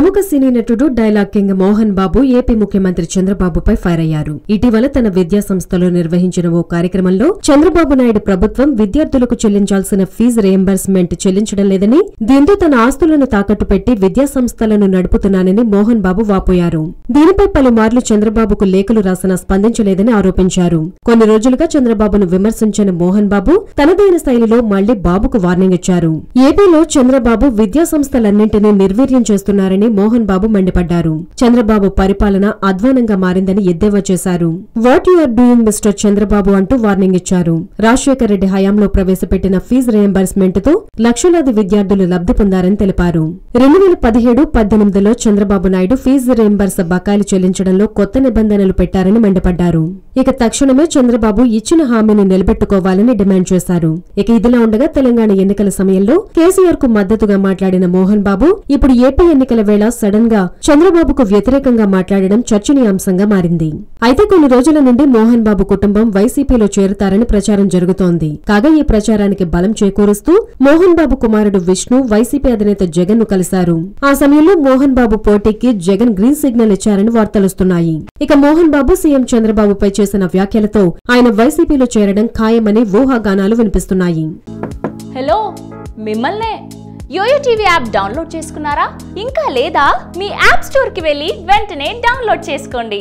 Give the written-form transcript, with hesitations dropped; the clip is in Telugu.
ప్రముఖ సినీ నటుడు dialogue king Mohan Babu AP ముఖ్యమంత్రి చంద్రబాబుపై ఫైర్ అయ్యారు. ఇటీవల తన విద్యా సంస్థలో నిర్వహించిన ఓ కార్యక్రమంలో చంద్రబాబు నాయుడు ప్రభుత్వం విద్యార్థులకు చెల్లించాల్సిన ఫీజు రియంబర్స్మెంట్ చెల్లించడం లేదని, దీంతో తన ఆస్తులను తాకట్టు పెట్టి విద్యా సంస్థలను నడుపుతున్నానని మోహన్ బాబు వాపోయారు. దీనిపై పలుమార్లు చంద్రబాబుకు లేఖలు రాసినా స్పందించలేదని ఆరోపించారు. కొన్ని రోజులుగా చంద్రబాబును విమర్శించిన మోహన్ బాబు తనదైన శైలిలో మళ్లీ బాబుకు వార్నింగ్ ఇచ్చారు. ఏపీలో చంద్రబాబు విద్యా సంస్థలన్నింటినీ నిర్వీర్యం చేస్తున్నారని మోహన్ బాబు మండిపడ్డారు. చంద్రబాబు పరిపాలన అధ్వానంగా మారిందని ఎద్దేవా చేశారు. What you are doing mister Chandrababu అంటూ వార్నింగ్ ఇచ్చారు. రాజశేఖర రెడ్డి హయాంలో ప్రవేశపెట్టిన ఫీజు రియంబర్స్మెంట్ తో లక్షలాది విద్యార్థులు లబ్ధి పొందారని తెలిపారు. 2017-18లో చంద్రబాబు నాయుడు ఫీజు రియంబర్స్ బకాయిలు చెల్లించడంలో కొత్త నిబంధనలు పెట్టారని మండిపడ్డారు. ఇక తక్షణమే చంద్రబాబు ఇచ్చిన హామీని నిలబెట్టుకోవాలని డిమాండ్ చేశారు. ఇక ఇదిలా ఉండగా తెలంగాణ ఎన్నికల సమయంలో కేసీఆర్ కు మద్దతుగా మాట్లాడిన మోహన్ బాబు ఇప్పుడు ఏపీ ఎన్నికల వేళ సడన్ గా చంద్రబాబుకు వ్యతిరేకంగా మాట్లాడడం చర్చనీయాంశంగా మారింది. అయితే కొన్ని రోజుల నుండి మోహన్ బాబు కుటుంబం వైసీపీలో చేరుతారని ప్రచారం జరుగుతోంది. కాగా ఈ ప్రచారానికి బలం చేకూరుస్తూ మోహన్ బాబు కుమారుడు విష్ణు వైసీపీ అధినేత జగన్ ను కలిశారు. ఆ సమయంలో మోహన్ బాబు పోటీకి జగన్ గ్రీన్ సిగ్నల్ ఇచ్చారని వార్తలొస్తున్నాయి. ఇక మోహన్ బాబు సీఎం చంద్రబాబుపై చేసిన వ్యాఖ్యలతో ఆయన వైసీపీలో చేరడం ఖాయమని ఊహాగానాలు వినిపిస్తున్నాయి. హలో, మిమ్మల్నే యోయో టీవీ యాప్ డౌన్లోడ్ చేసుకున్నారా? ఇంకా లేదా? మీ యాప్ స్టోర్ కి వెళ్ళి వెంటనే డౌన్లోడ్ చేసుకోండి.